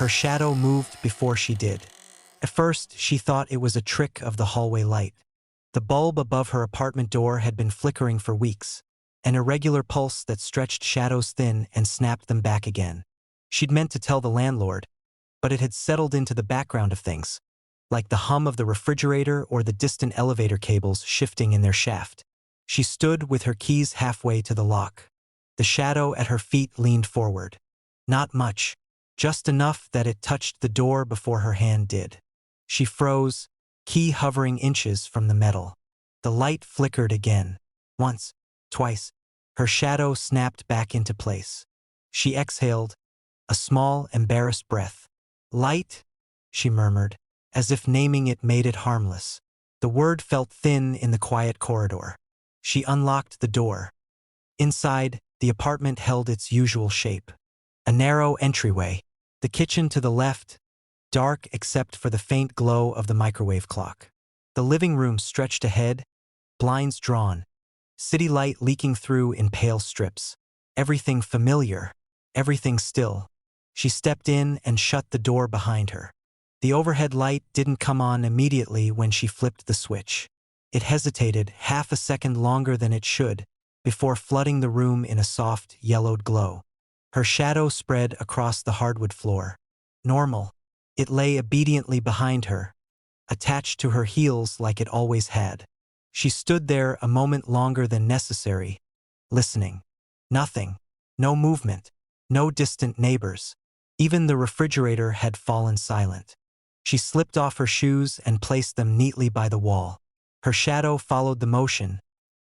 Her shadow moved before she did. At first, she thought it was a trick of the hallway light. The bulb above her apartment door had been flickering for weeks, an irregular pulse that stretched shadows thin and snapped them back again. She'd meant to tell the landlord, but it had settled into the background of things, like the hum of the refrigerator or the distant elevator cables shifting in their shaft. She stood with her keys halfway to the lock. The shadow at her feet leaned forward. Not much, just enough that it touched the door before her hand did. She froze, key hovering inches from the metal. The light flickered again. Once, twice. Her shadow snapped back into place. She exhaled, a small, embarrassed breath. "Light," she murmured, as if naming it made it harmless. The word felt thin in the quiet corridor. She unlocked the door. Inside, the apartment held its usual shape. A narrow entryway. The kitchen to the left, dark except for the faint glow of the microwave clock. The living room stretched ahead, blinds drawn, city light leaking through in pale strips. Everything familiar, everything still. She stepped in and shut the door behind her. The overhead light didn't come on immediately when she flipped the switch. It hesitated half a second longer than it should, before flooding the room in a soft, yellowed glow. Her shadow spread across the hardwood floor. Normal. It lay obediently behind her, attached to her heels like it always had. She stood there a moment longer than necessary, listening. Nothing. No movement. No distant neighbors. Even the refrigerator had fallen silent. She slipped off her shoes and placed them neatly by the wall. Her shadow followed the motion,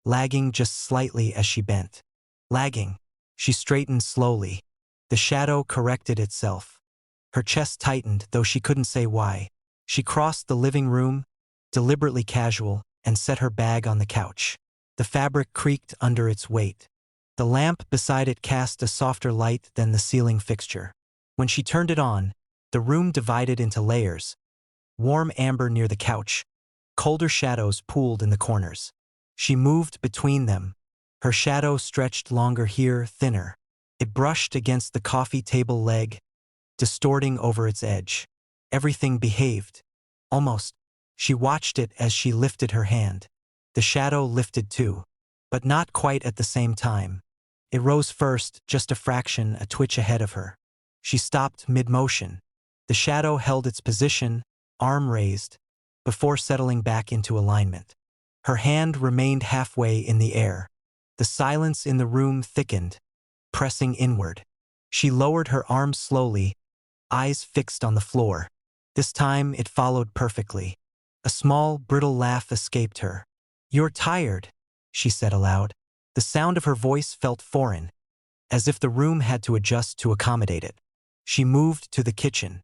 lagging just slightly as she bent. Lagging. She straightened slowly. The shadow corrected itself. Her chest tightened, though she couldn't say why. She crossed the living room, deliberately casual, and set her bag on the couch. The fabric creaked under its weight. The lamp beside it cast a softer light than the ceiling fixture. When she turned it on, the room divided into layers. Warm amber near the couch. Colder shadows pooled in the corners. She moved between them. Her shadow stretched longer here, thinner. It brushed against the coffee table leg, distorting over its edge. Everything behaved. Almost. She watched it as she lifted her hand. The shadow lifted too, but not quite at the same time. It rose first, just a fraction, a twitch ahead of her. She stopped mid-motion. The shadow held its position, arm raised, before settling back into alignment. Her hand remained halfway in the air. The silence in the room thickened, pressing inward. She lowered her arm slowly, eyes fixed on the floor. This time it followed perfectly. A small, brittle laugh escaped her. "You're tired," she said aloud. The sound of her voice felt foreign, as if the room had to adjust to accommodate it. She moved to the kitchen.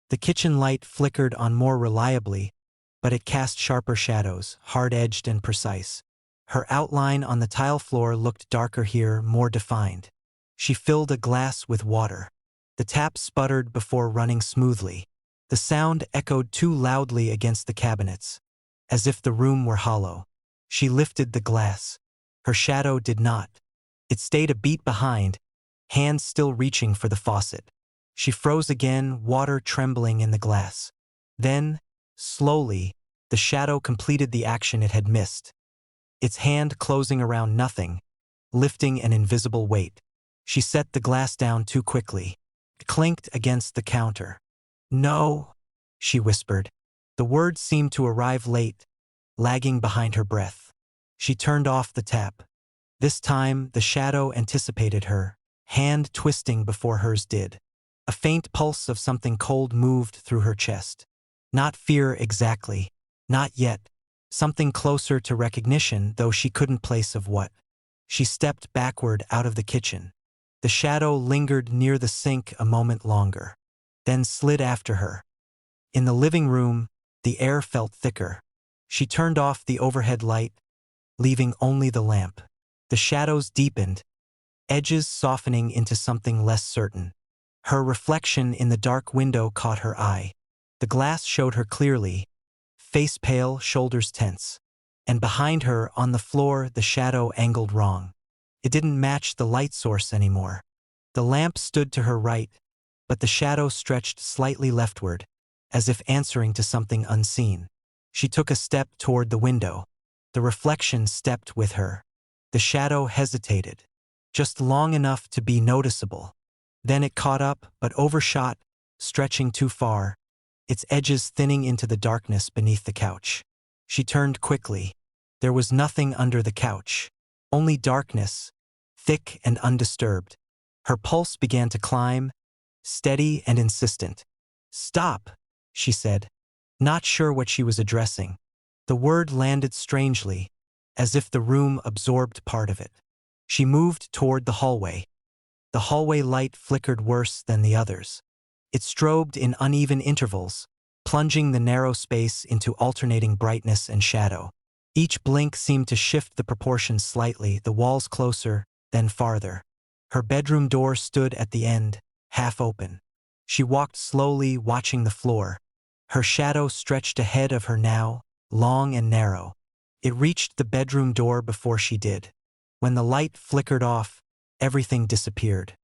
The kitchen light flickered on more reliably, but it cast sharper shadows, hard-edged and precise. Her outline on the tile floor looked darker here, more defined. She filled a glass with water. The tap sputtered before running smoothly. The sound echoed too loudly against the cabinets, as if the room were hollow. She lifted the glass. Her shadow did not. It stayed a beat behind, hands still reaching for the faucet. She froze again, water trembling in the glass. Then, slowly, the shadow completed the action it had missed. Its hand closing around nothing, lifting an invisible weight. She set the glass down too quickly. It clinked against the counter. "No," she whispered. The words seemed to arrive late, lagging behind her breath. She turned off the tap. This time, the shadow anticipated her, hand twisting before hers did. A faint pulse of something cold moved through her chest. Not fear exactly. Not yet. Something closer to recognition, though she couldn't place of what. She stepped backward out of the kitchen. The shadow lingered near the sink a moment longer, then slid after her. In the living room, the air felt thicker. She turned off the overhead light, leaving only the lamp. The shadows deepened, edges softening into something less certain. Her reflection in the dark window caught her eye. The glass showed her clearly, face pale, shoulders tense. And behind her, on the floor, the shadow angled wrong. It didn't match the light source anymore. The lamp stood to her right, but the shadow stretched slightly leftward, as if answering to something unseen. She took a step toward the window. The reflection stepped with her. The shadow hesitated, just long enough to be noticeable. Then it caught up, but overshot, stretching too far, its edges thinning into the darkness beneath the couch. She turned quickly. There was nothing under the couch, only darkness, thick and undisturbed. Her pulse began to climb, steady and insistent. "Stop," she said, not sure what she was addressing. The word landed strangely, as if the room absorbed part of it. She moved toward the hallway. The hallway light flickered worse than the others. It strobed in uneven intervals, plunging the narrow space into alternating brightness and shadow. Each blink seemed to shift the proportions slightly, the walls closer, then farther. Her bedroom door stood at the end, half open. She walked slowly, watching the floor. Her shadow stretched ahead of her now, long and narrow. It reached the bedroom door before she did. When the light flickered off, everything disappeared.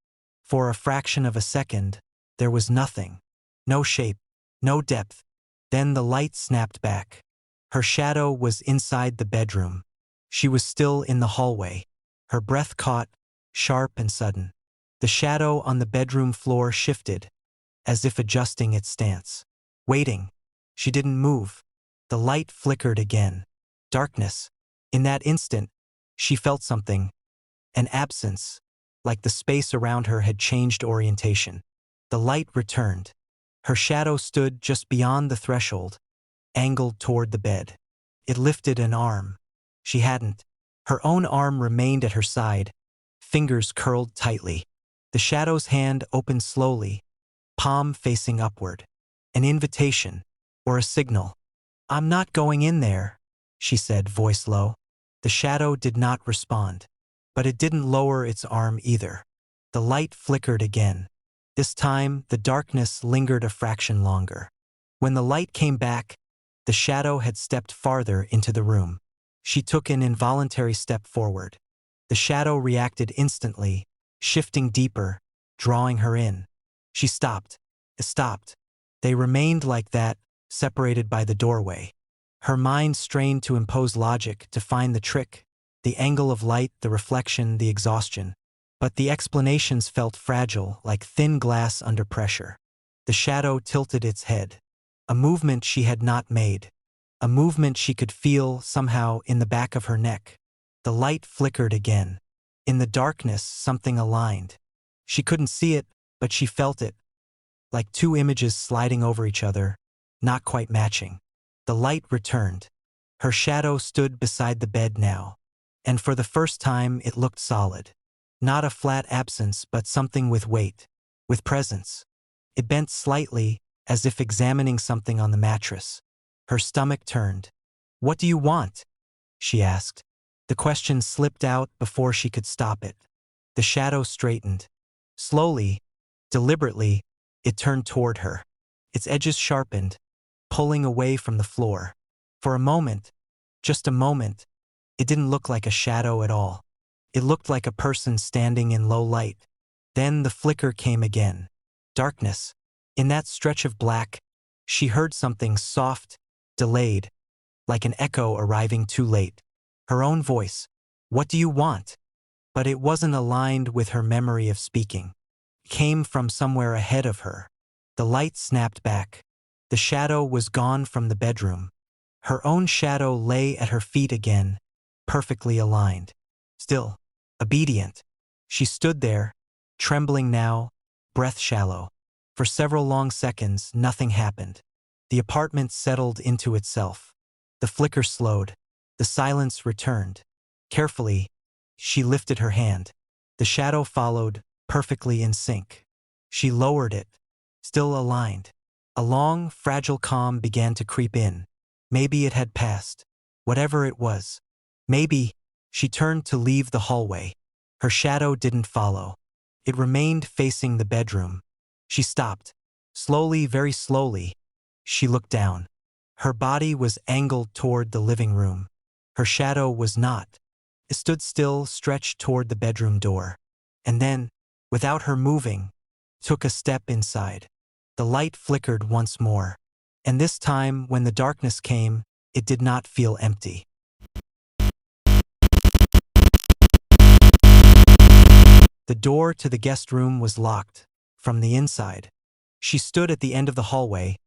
For a fraction of a second, there was nothing. No shape, no depth. Then the light snapped back. Her shadow was inside the bedroom. She was still in the hallway. Her breath caught, sharp and sudden. The shadow on the bedroom floor shifted, as if adjusting its stance. Waiting. She didn't move. The light flickered again. Darkness. In that instant, she felt something. An absence, like the space around her had changed orientation. The light returned. Her shadow stood just beyond the threshold, angled toward the bed. It lifted an arm. She hadn't. Her own arm remained at her side, fingers curled tightly. The shadow's hand opened slowly, palm facing upward. An invitation, or a signal. "I'm not going in there," she said, voice low. The shadow did not respond, but it didn't lower its arm either. The light flickered again. This time, the darkness lingered a fraction longer. When the light came back, the shadow had stepped farther into the room. She took an involuntary step forward. The shadow reacted instantly, shifting deeper, drawing her in. She stopped. Stopped. They remained like that, separated by the doorway. Her mind strained to impose logic, to find the trick, the angle of light, the reflection, the exhaustion. But the explanations felt fragile, like thin glass under pressure. The shadow tilted its head. A movement she had not made. A movement she could feel, somehow, in the back of her neck. The light flickered again. In the darkness, something aligned. She couldn't see it, but she felt it. Like two images sliding over each other, not quite matching. The light returned. Her shadow stood beside the bed now. And for the first time, it looked solid. Not a flat absence, but something with weight, with presence. It bent slightly, as if examining something on the mattress. Her stomach turned. "What do you want?" she asked. The question slipped out before she could stop it. The shadow straightened. Slowly, deliberately, it turned toward her. Its edges sharpened, pulling away from the floor. For a moment, just a moment, it didn't look like a shadow at all. It looked like a person standing in low light. Then the flicker came again. Darkness. In that stretch of black, she heard something soft, delayed, like an echo arriving too late. Her own voice. "What do you want?" But it wasn't aligned with her memory of speaking. It came from somewhere ahead of her. The light snapped back. The shadow was gone from the bedroom. Her own shadow lay at her feet again, perfectly aligned. Still, obedient. She stood there, trembling now, breath shallow. For several long seconds, nothing happened. The apartment settled into itself. The flicker slowed. The silence returned. Carefully, she lifted her hand. The shadow followed, perfectly in sync. She lowered it, still aligned. A long, fragile calm began to creep in. Maybe it had passed. Whatever it was. Maybe. She turned to leave the hallway. Her shadow didn't follow. It remained facing the bedroom. She stopped. Slowly, very slowly, she looked down. Her body was angled toward the living room. Her shadow was not. It stood still, stretched toward the bedroom door. And then, without her moving, took a step inside. The light flickered once more. And this time, when the darkness came, it did not feel empty. The door to the guest room was locked, from the inside. She stood at the end of the hallway,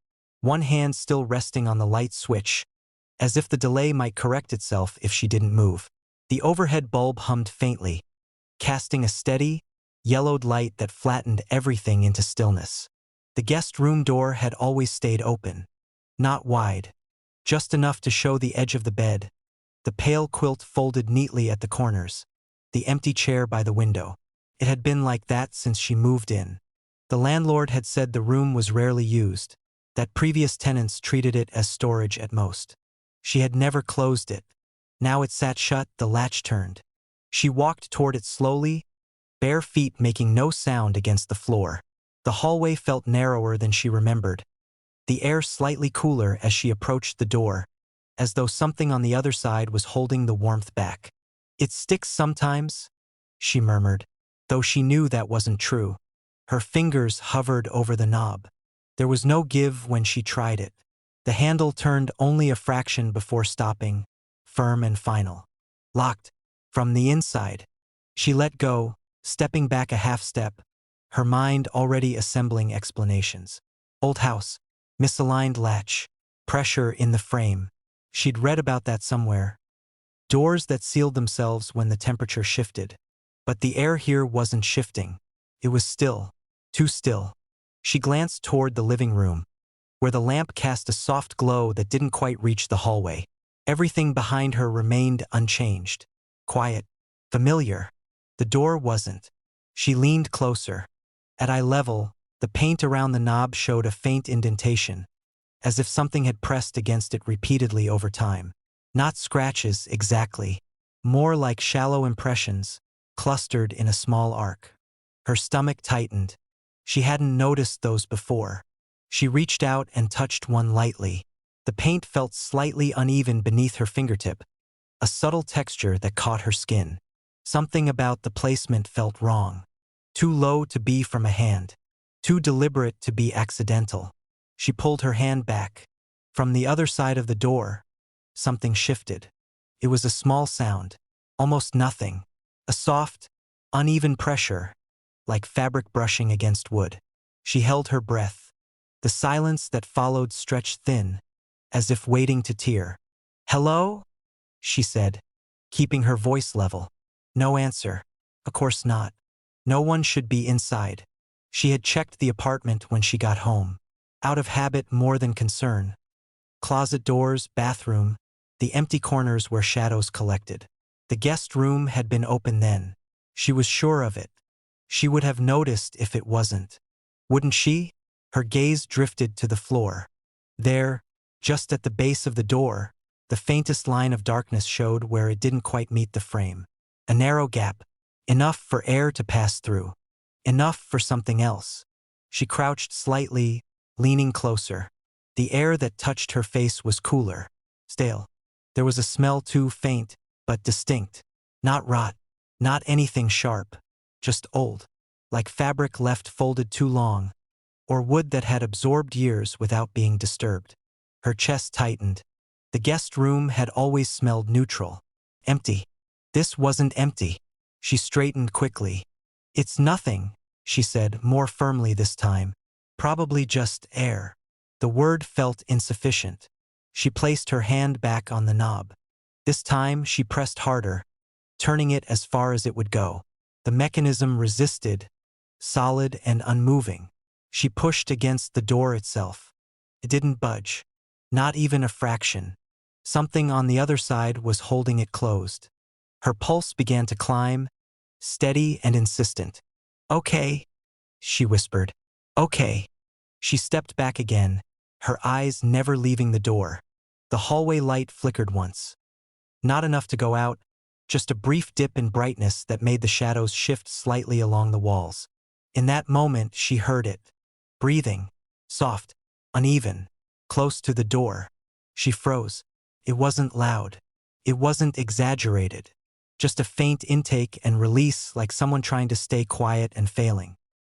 one hand still resting on the light switch, as if the delay might correct itself if she didn't move. The overhead bulb hummed faintly, casting a steady, yellowed light that flattened everything into stillness. The guest room door had always stayed open. Not wide, just enough to show the edge of the bed, the pale quilt folded neatly at the corners, the empty chair by the window. It had been like that since she moved in. The landlord had said the room was rarely used, that previous tenants treated it as storage at most. She had never closed it. Now it sat shut, the latch turned. She walked toward it slowly, bare feet making no sound against the floor. The hallway felt narrower than she remembered, the air slightly cooler as she approached the door, as though something on the other side was holding the warmth back. "It sticks sometimes," she murmured, though she knew that wasn't true. Her fingers hovered over the knob. There was no give when she tried it. The handle turned only a fraction before stopping, firm and final. Locked. From the inside. She let go, stepping back a half step, her mind already assembling explanations. Old house. Misaligned latch. Pressure in the frame. She'd read about that somewhere. Doors that sealed themselves when the temperature shifted. But the air here wasn't shifting. It was still. Too still. She glanced toward the living room, where the lamp cast a soft glow that didn't quite reach the hallway. Everything behind her remained unchanged. Quiet. Familiar. The door wasn't. She leaned closer. At eye level, the paint around the knob showed a faint indentation, as if something had pressed against it repeatedly over time. Not scratches, exactly. More like shallow impressions, clustered in a small arc. Her stomach tightened. She hadn't noticed those before. She reached out and touched one lightly. The paint felt slightly uneven beneath her fingertip, a subtle texture that caught her skin. Something about the placement felt wrong. Too low to be from a hand. Too deliberate to be accidental. She pulled her hand back. From the other side of the door, something shifted. It was a small sound, almost nothing. A soft, uneven pressure, like fabric brushing against wood. She held her breath. The silence that followed stretched thin, as if waiting to tear. "Hello?" she said, keeping her voice level. No answer. Of course not. No one should be inside. She had checked the apartment when she got home. Out of habit more than concern. Closet doors, bathroom, the empty corners where shadows collected. The guest room had been open then. She was sure of it. She would have noticed if it wasn't. Wouldn't she? Her gaze drifted to the floor. There, just at the base of the door, the faintest line of darkness showed where it didn't quite meet the frame. A narrow gap, enough for air to pass through. Enough for something else. She crouched slightly, leaning closer. The air that touched her face was cooler, stale. There was a smell too faint, but distinct. Not rot, not anything sharp, just old. Like fabric left folded too long, or wood that had absorbed years without being disturbed. Her chest tightened. The guest room had always smelled neutral. Empty. This wasn't empty. She straightened quickly. "It's nothing," she said, more firmly this time. "Probably just air." The word felt insufficient. She placed her hand back on the knob. This time she pressed harder, turning it as far as it would go. The mechanism resisted, solid and unmoving. She pushed against the door itself. It didn't budge. Not even a fraction. Something on the other side was holding it closed. Her pulse began to climb, steady and insistent. "Okay," she whispered. "Okay." She stepped back again, her eyes never leaving the door. The hallway light flickered once. Not enough to go out, just a brief dip in brightness that made the shadows shift slightly along the walls. In that moment, she heard it. Breathing. Soft. Uneven. Close to the door. She froze. It wasn't loud. It wasn't exaggerated. Just a faint intake and release, like someone trying to stay quiet and failing.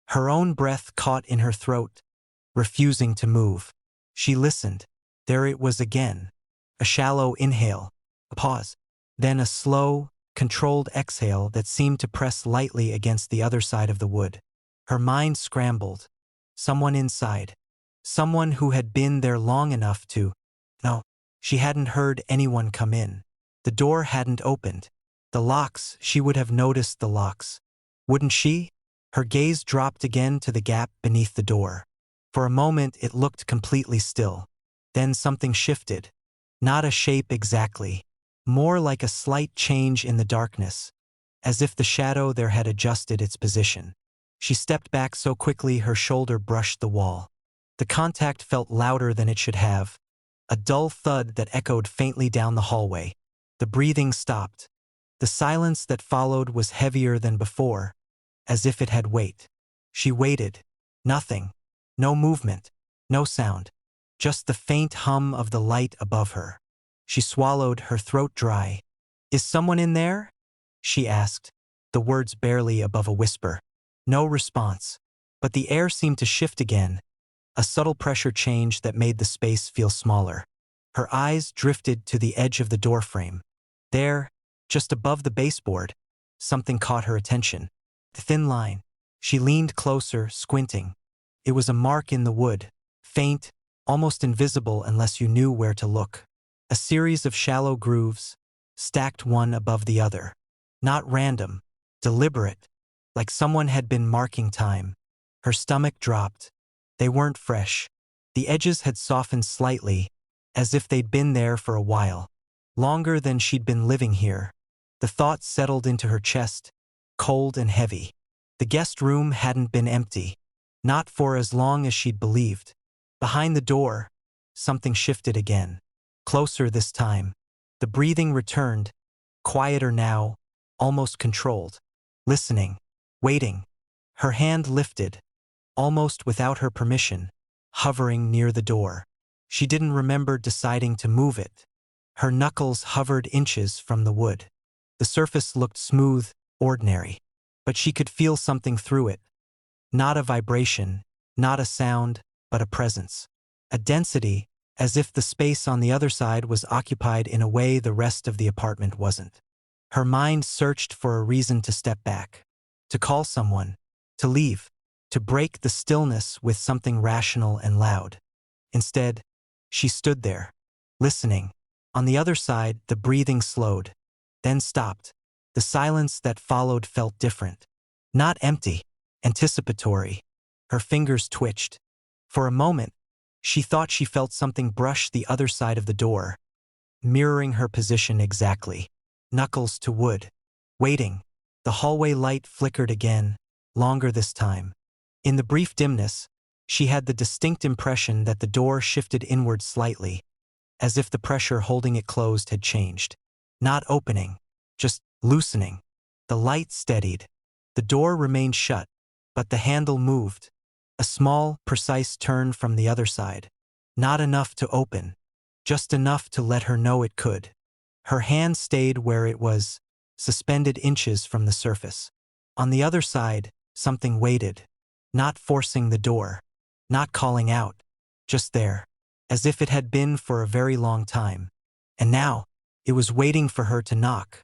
Her own breath caught in her throat, refusing to move. She listened. There it was again. A shallow inhale, a pause, then a slow, controlled exhale that seemed to press lightly against the other side of the wood. Her mind scrambled. Someone inside. Someone who had been there long enough to… No, she hadn't heard anyone come in. The door hadn't opened. The locks, she would have noticed the locks. Wouldn't she? Her gaze dropped again to the gap beneath the door. For a moment it looked completely still. Then something shifted. Not a shape exactly. More like a slight change in the darkness, as if the shadow there had adjusted its position. She stepped back so quickly her shoulder brushed the wall. The contact felt louder than it should have, a dull thud that echoed faintly down the hallway. The breathing stopped. The silence that followed was heavier than before, as if it had weight. She waited. Nothing. No movement. No sound. Just the faint hum of the light above her. She swallowed, her throat dry. "Is someone in there?" she asked, the words barely above a whisper. No response. But the air seemed to shift again, a subtle pressure change that made the space feel smaller. Her eyes drifted to the edge of the doorframe. There, just above the baseboard, something caught her attention. The thin line. She leaned closer, squinting. It was a mark in the wood, faint, almost invisible unless you knew where to look. A series of shallow grooves, stacked one above the other. Not random, deliberate, like someone had been marking time. Her stomach dropped. They weren't fresh. The edges had softened slightly, as if they'd been there for a while. Longer than she'd been living here. The thought settled into her chest, cold and heavy. The guest room hadn't been empty. Not for as long as she'd believed. Behind the door, something shifted again. Closer this time. The breathing returned, quieter now, almost controlled. Listening. Waiting. Her hand lifted, almost without her permission, hovering near the door. She didn't remember deciding to move it. Her knuckles hovered inches from the wood. The surface looked smooth, ordinary. But she could feel something through it. Not a vibration, not a sound, but a presence. A density, as if the space on the other side was occupied in a way the rest of the apartment wasn't. Her mind searched for a reason to step back. To call someone. To leave. To break the stillness with something rational and loud. Instead, she stood there, listening. On the other side, the breathing slowed, then stopped. The silence that followed felt different. Not empty, anticipatory. Her fingers twitched. For a moment, she thought she felt something brush the other side of the door, mirroring her position exactly. Knuckles to wood. Waiting. The hallway light flickered again, longer this time. In the brief dimness, she had the distinct impression that the door shifted inward slightly, as if the pressure holding it closed had changed. Not opening, just loosening. The light steadied. The door remained shut, but the handle moved. A small, precise turn from the other side. Not enough to open, just enough to let her know it could. Her hand stayed where it was, suspended inches from the surface. On the other side, something waited, not forcing the door, not calling out, just there, as if it had been for a very long time. And now, it was waiting for her to knock.